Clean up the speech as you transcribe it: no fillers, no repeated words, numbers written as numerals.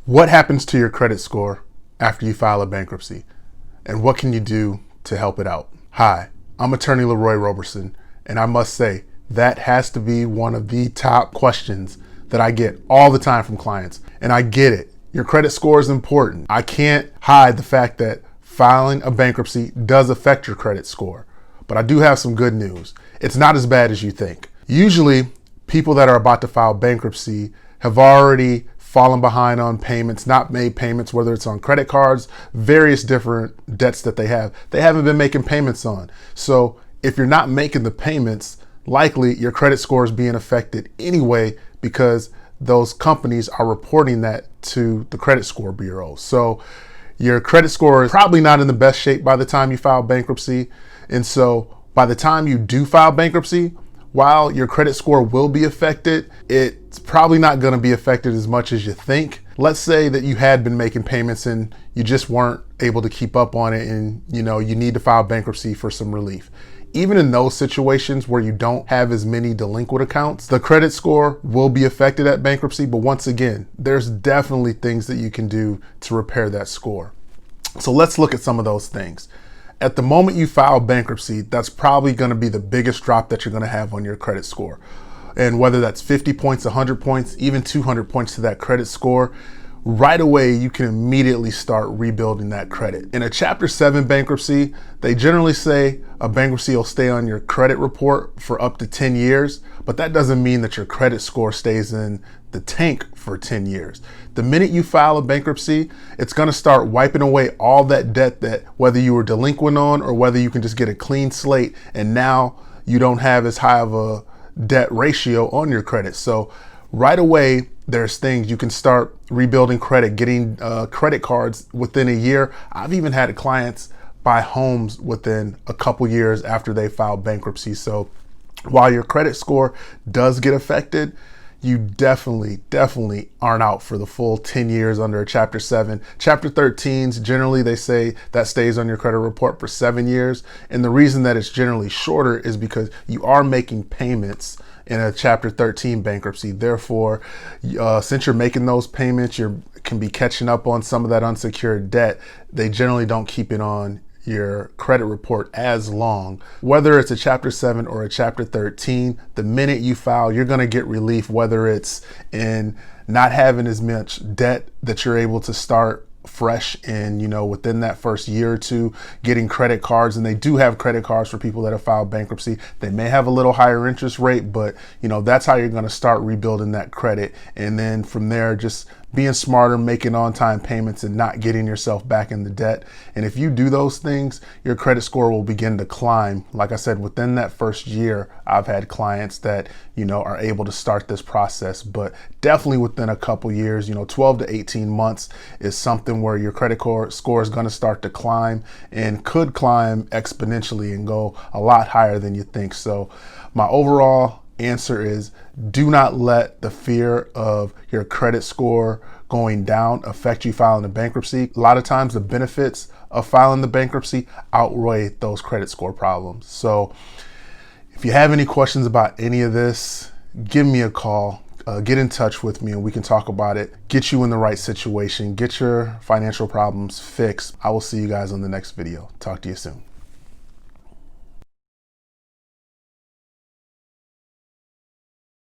What happens to your credit score after you file a bankruptcy? And what can you do to help it out? Hi, I'm attorney Leroy Roberson, and I must say that has to be one of the top questions that I get all the time from clients. And I get it. Your credit score is important. I can't hide the fact that filing a bankruptcy does affect your credit score. But I do have some good news. It's not as bad as you think. Usually, people that are about to file bankruptcy have already fallen behind on payments, not made payments, whether it's on credit cards, various different debts that they haven't been making payments on. So if you're not making the payments, likely your credit score is being affected anyway because those companies are reporting that to the credit score bureau. So your credit score is probably not in the best shape by the time you file bankruptcy. And so by the time you do file bankruptcy, while your credit score will be affected, it's probably not going to be affected as much as you think. Let's say that you had been making payments and you just weren't able to keep up on it and you need to file bankruptcy for some relief. Even in those situations where you don't have as many delinquent accounts, the credit score will be affected at bankruptcy. But once again, there's definitely things that you can do to repair that score. So let's look at some of those things. At the moment you file bankruptcy, that's probably going to be the biggest drop that you're going to have on your credit score. And whether that's 50 points, 100 points, even 200 points to that credit score, right away you can immediately start rebuilding that credit. In a Chapter 7 bankruptcy, they generally say a bankruptcy will stay on your credit report for up to 10 years, but that doesn't mean that your credit score stays in the tank for 10 years. The minute you file a bankruptcy, it's going to start wiping away all that debt that whether you were delinquent on or whether you can just get a clean slate and now you don't have as high of a debt ratio on your credit. So right away, there's things you can start rebuilding credit, getting credit cards within a year. I've even had clients buy homes within a couple years after they filed bankruptcy. So while your credit score does get affected, you definitely aren't out for the full 10 years under a Chapter 7. Chapter 13s, generally they say that stays on your credit report for 7 years. And the reason that it's generally shorter is because you are making payments in a Chapter 13 bankruptcy. Therefore, since you're making those payments, you can be catching up on some of that unsecured debt. They generally don't keep it on your credit report as long. Whether it's a Chapter 7 or a Chapter 13, the minute you file, you're going to get relief, whether it's in not having as much debt that you're able to start fresh and within that first year or two, getting credit cards. And they do have credit cards for people that have filed bankruptcy. They may have a little higher interest rate, but that's how you're going to start rebuilding that credit. And then from there, just being smarter, making on-time payments and not getting yourself back in the debt. And if you do those things, your credit score will begin to climb. Like I said, within that first year, I've had clients that, are able to start this process, but definitely within a couple years, 12 to 18 months is something where your credit score is going to start to climb and could climb exponentially and go a lot higher than you think. So my overall answer is do not let the fear of your credit score going down affect you filing a bankruptcy. A lot of times the benefits of filing the bankruptcy outweigh those credit score problems. So if you have any questions about any of this, give me a call, get in touch with me and we can talk about it, get you in the right situation, get your financial problems fixed. I will see you guys on the next video. Talk to you soon.